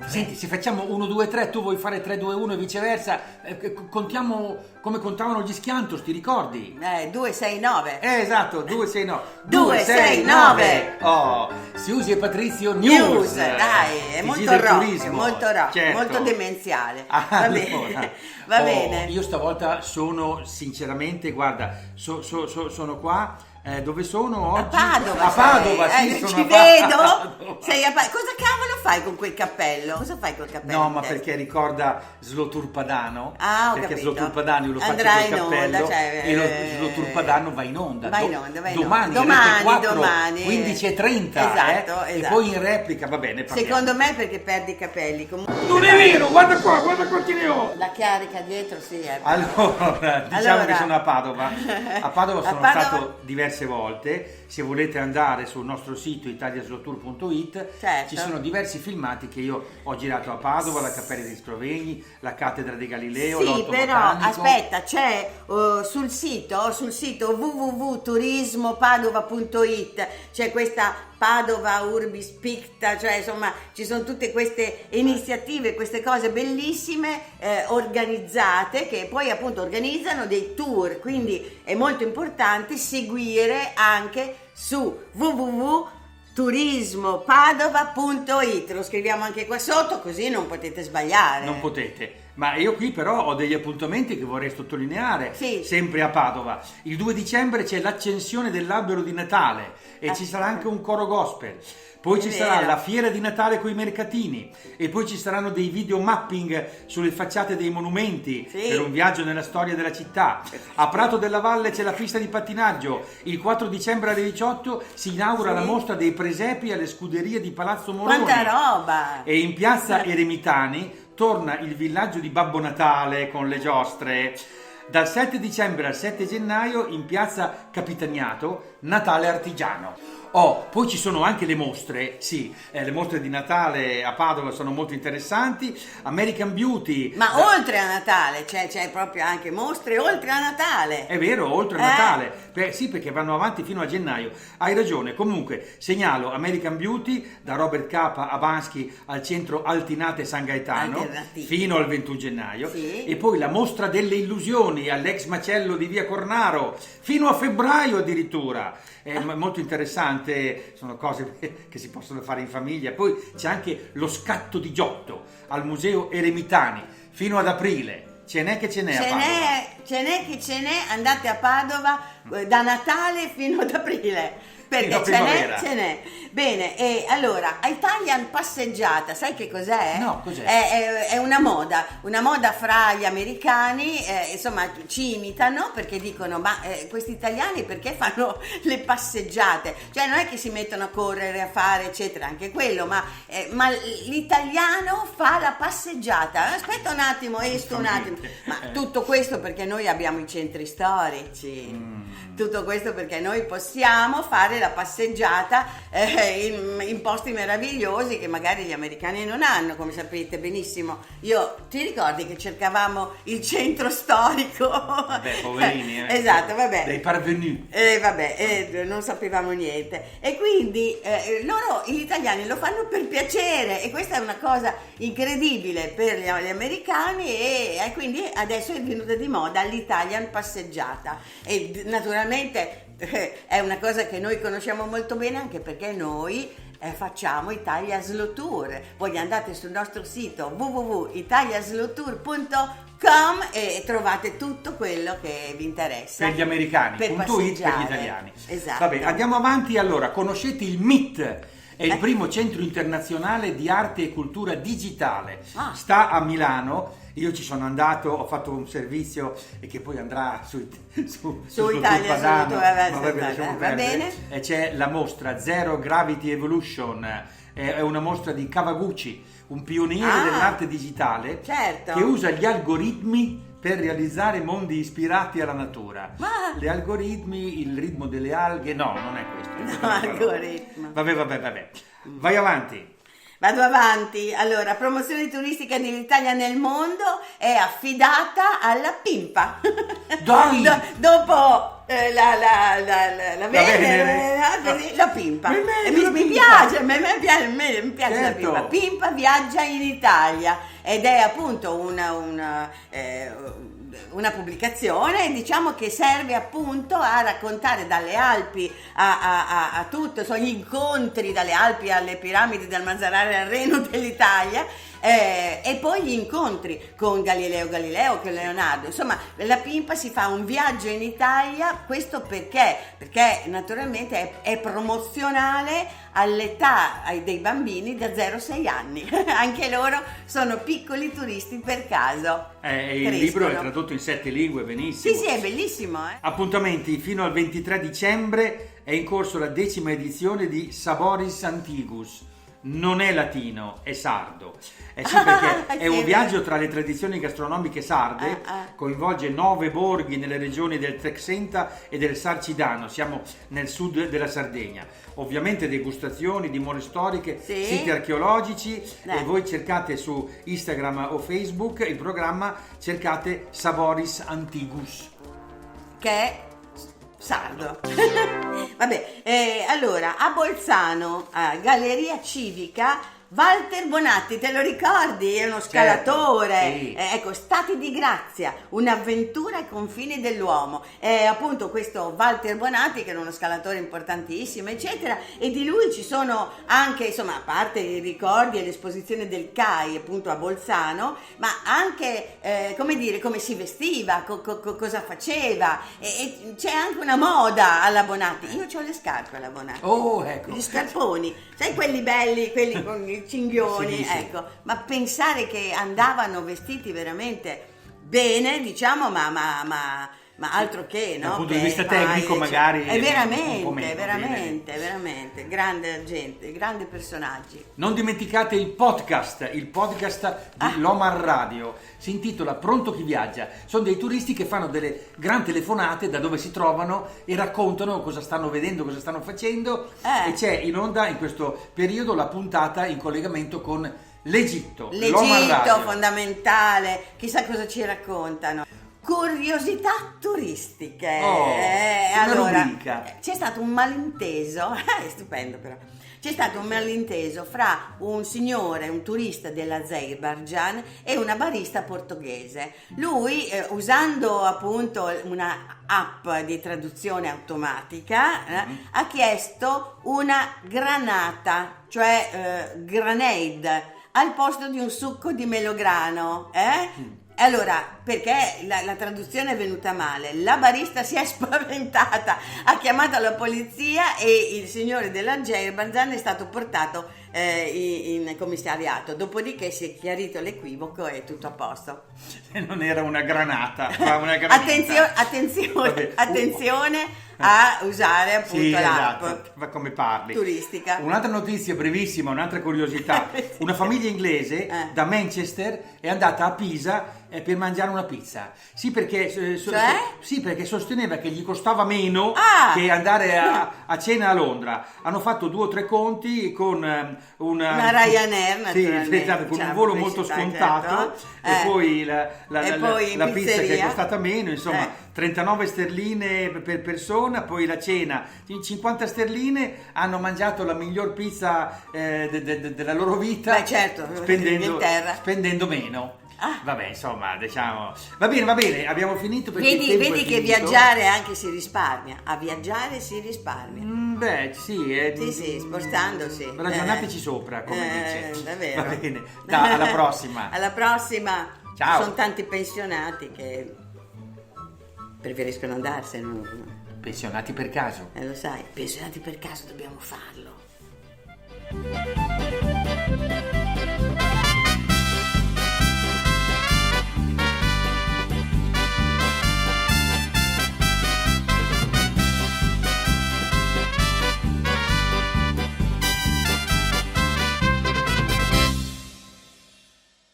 Senti, se facciamo 1, 2, 3, tu vuoi fare 3, 2, 1 e viceversa, contiamo come contavano gli Schiantos, ti ricordi? 2, 6, 9. Esatto, 2, 6, 9. 2, 6, 9. Oh, Siusi e Patrizio News. Dai, è TG molto del rock, turismo. molto rock, Certo. molto demenziale. Allora, Va bene. Io stavolta sono sinceramente, guarda, sono qua. Dove sono oggi? A Padova. A Padova, sei. sì, sono Ci a vedo. Padova. Sei a Padova. Cosa cavolo fai con quel cappello? Cosa fai col cappello? No, ma perché ricorda Sloturpadano? Ah, ho perché capito. Sloturpadano io lo faccio Andrà col in onda, cappello cioè, e lo Sloturpadano va in onda. Va in onda, va in domani, onda. Rete 4, Domani. 15:30. Esatto. E poi in replica, va bene, parliamo. Secondo me perché perdi i capelli. Comunque... Non è vero, guarda qua che ne ho. La carica dietro, sì. Allora, diciamo che sono a Padova. A Padova sono stato diverse volte. Se volete andare sul nostro sito italiaslotour.it, certo, ci sono diversi filmati che io ho girato a Padova, la Cappella degli Scrovegni, la Cattedra di Galileo, sì, l'Orto però Botanico. aspetta, c'è sul sito www.turismopadova.it c'è questa Padova Urbis Picta, cioè insomma ci sono tutte queste iniziative, queste cose bellissime organizzate, che poi appunto organizzano dei tour, quindi è molto importante seguire anche su www.turismopadova.it, lo scriviamo anche qua sotto così non potete sbagliare. Non potete, ma io qui però ho degli appuntamenti che vorrei sottolineare, sì, sempre a Padova. Il 2 dicembre c'è l'accensione dell'albero di Natale e ci sarà anche un coro gospel. Poi ci sarà la fiera di Natale con i mercatini e poi ci saranno dei video mapping sulle facciate dei monumenti, sì, per un viaggio nella storia della città. A Prato della Valle c'è la pista di pattinaggio. Il 4 dicembre alle 18 si inaugura, sì, la mostra dei presepi alle scuderie di Palazzo Moroni. Quanta roba! E in piazza Eremitani torna il villaggio di Babbo Natale con le giostre. Dal 7 dicembre al 7 gennaio in piazza Capitaniato, Natale artigiano. Poi ci sono anche le mostre, sì, le mostre di Natale a Padova sono molto interessanti. American Beauty. Ma oltre a Natale, c'è proprio anche mostre oltre a Natale. È vero, oltre a Natale. Sì, perché vanno avanti fino a gennaio. Hai ragione. Comunque, segnalo American Beauty da Robert Capa a Bansky al centro Altinate San Gaetano fino al 21 gennaio. Sì. E poi la mostra delle illusioni all'ex macello di Via Cornaro fino a febbraio addirittura. È molto interessante, sono cose che si possono fare in famiglia. Poi c'è anche lo scatto di Giotto al Museo Eremitani fino ad aprile. Ce n'è che ce n'è a Padova. Ce n'è che ce n'è, andate a Padova da Natale fino ad aprile. Perché ce n'è. Bene, e allora, Italian Passeggiata, sai che cos'è? No, cos'è? È una moda fra gli americani, insomma ci imitano perché dicono ma questi italiani perché fanno le passeggiate? Cioè non è che si mettono a correre, a fare eccetera, anche quello, ma l'italiano fa la passeggiata. Aspetta un attimo, esco un attimo. Ma tutto questo perché noi abbiamo i centri storici. Tutto questo perché noi possiamo fare la passeggiata in posti meravigliosi che magari gli americani non hanno, come sapete benissimo. Ti ricordi che cercavamo il centro storico? Vabbè, poverini. Esatto, vabbè. Dei parvenus. Non sapevamo niente. E quindi gli italiani lo fanno per piacere e questa è una cosa incredibile per gli americani e quindi adesso è venuta di moda l'Italian Passeggiata e naturalmente è una cosa che noi conosciamo molto bene anche perché noi facciamo Italia Slow Tour. Voi andate sul nostro sito www.italiaslowtour.com e trovate tutto quello che vi interessa per gli americani, per per gli italiani. Esatto. Vabbè, andiamo avanti. Allora, conoscete il MIT? È il primo centro internazionale di arte e cultura digitale. Sta a Milano. Io ci sono andato, ho fatto un servizio e che poi andrà su Italia va bene. E c'è la mostra Zero Gravity Evolution, è una mostra di Kawaguchi, un pioniere dell'arte digitale, certo, che usa gli algoritmi per realizzare mondi ispirati alla natura. Gli algoritmi, il ritmo delle alghe, no, non è questo. No, algoritmo. Vabbè. Vai avanti. Vado avanti. Allora, promozione turistica dell'Italia nel mondo è affidata alla Pimpa. Dai! Dopo la Venere, così, la Pimpa. Mi piace, mi piace la Certo. Pimpa. Pimpa viaggia in Italia ed è appunto una pubblicazione, diciamo, che serve appunto a raccontare dalle Alpi a tutto, sono gli incontri dalle Alpi alle piramidi del Mazarare al Reno dell'Italia, e poi gli incontri con Galileo Galilei, con Leonardo. Insomma, la Pimpa si fa un viaggio in Italia. Questo perché naturalmente è promozionale all'età dei bambini da 0 a 6 anni. Anche loro sono piccoli turisti per caso. Il libro è tradotto in 7 lingue, benissimo. Sì, è bellissimo. Appuntamenti fino al 23 dicembre, è in corso la 10ª edizione di Saboris Antigus. Non è latino, è sardo. Sì, perché è un viaggio tra le tradizioni gastronomiche sarde, coinvolge 9 borghi nelle regioni del Trexenta e del Sarcidano, siamo nel sud della Sardegna. Ovviamente degustazioni, dimore storiche, siti archeologici, e voi cercate su Instagram o Facebook il programma, cercate Saboris Antigus. Che è sardo. Vabbè, allora a Bolzano, Galleria Civica, Walter Bonatti, te lo ricordi? È uno scalatore. Certo, sì. Ecco, Stati di Grazia, un'avventura ai confini dell'uomo. Appunto questo Walter Bonatti, che era uno scalatore importantissimo, eccetera, e di lui ci sono anche, insomma, a parte i ricordi e l'esposizione del CAI appunto a Bolzano, ma anche come si vestiva, cosa faceva, e c'è anche una moda alla Bonatti. Io ho le scarpe alla Bonatti. Oh, ecco. Gli scarponi, sai, quelli belli, quelli con i cinghioni, Sì. ecco. Ma pensare che andavano vestiti veramente bene, diciamo, ma altro che, no? Dal punto di vista tecnico magari è un po' meno, veramente grande gente, grandi personaggi. Non dimenticate il podcast di Lomar Radio, si intitola Pronto chi viaggia. Sono dei turisti che fanno delle gran telefonate da dove si trovano e raccontano cosa stanno vedendo, cosa stanno facendo, e c'è in onda in questo periodo la puntata in collegamento con l'Egitto. L'Egitto fondamentale, chissà cosa ci raccontano. Curiosità turistiche. Allora, c'è stato un malinteso, è stupendo però. C'è stato un malinteso fra un signore, un turista dell'Azerbaijan, e una barista portoghese. Lui, usando appunto una app di traduzione automatica, ha chiesto una granata, cioè grenade, al posto di un succo di melograno. Allora, perché la traduzione è venuta male, la barista si è spaventata, ha chiamato la polizia e il signore dell'Azerbaijan è stato portato in commissariato. Dopodiché si è chiarito l'equivoco e tutto a posto. Non era una granata, ma una granata. Attenzione a usare appunto l'app. Esatto. Come parli. Turistica. Un'altra notizia brevissima, un'altra curiosità. Una famiglia inglese da Manchester è andata a Pisa per mangiare una pizza. Sì, perché sì, perché sosteneva che gli costava meno che andare a cena a Londra. Hanno fatto 2 o 3 conti con una Ryanair, naturalmente, con un volo molto scontato, certo. E poi la pizza pizzeria, che è costata meno, insomma 39 sterline per persona, poi la cena 50 sterline, hanno mangiato la miglior pizza della loro vita. Beh, certo, spendendo meno. Vabbè, insomma, diciamo. Va bene, abbiamo finito. Vedi che viaggiare anche si risparmia. A viaggiare si risparmia. Sì, spostandosi. Ragionateci sopra, come dice. Davvero. Va bene. Alla prossima. Alla prossima. Ciao. Ci sono tanti pensionati che preferiscono andarsene. Pensionati per caso. Lo sai, pensionati per caso dobbiamo farlo.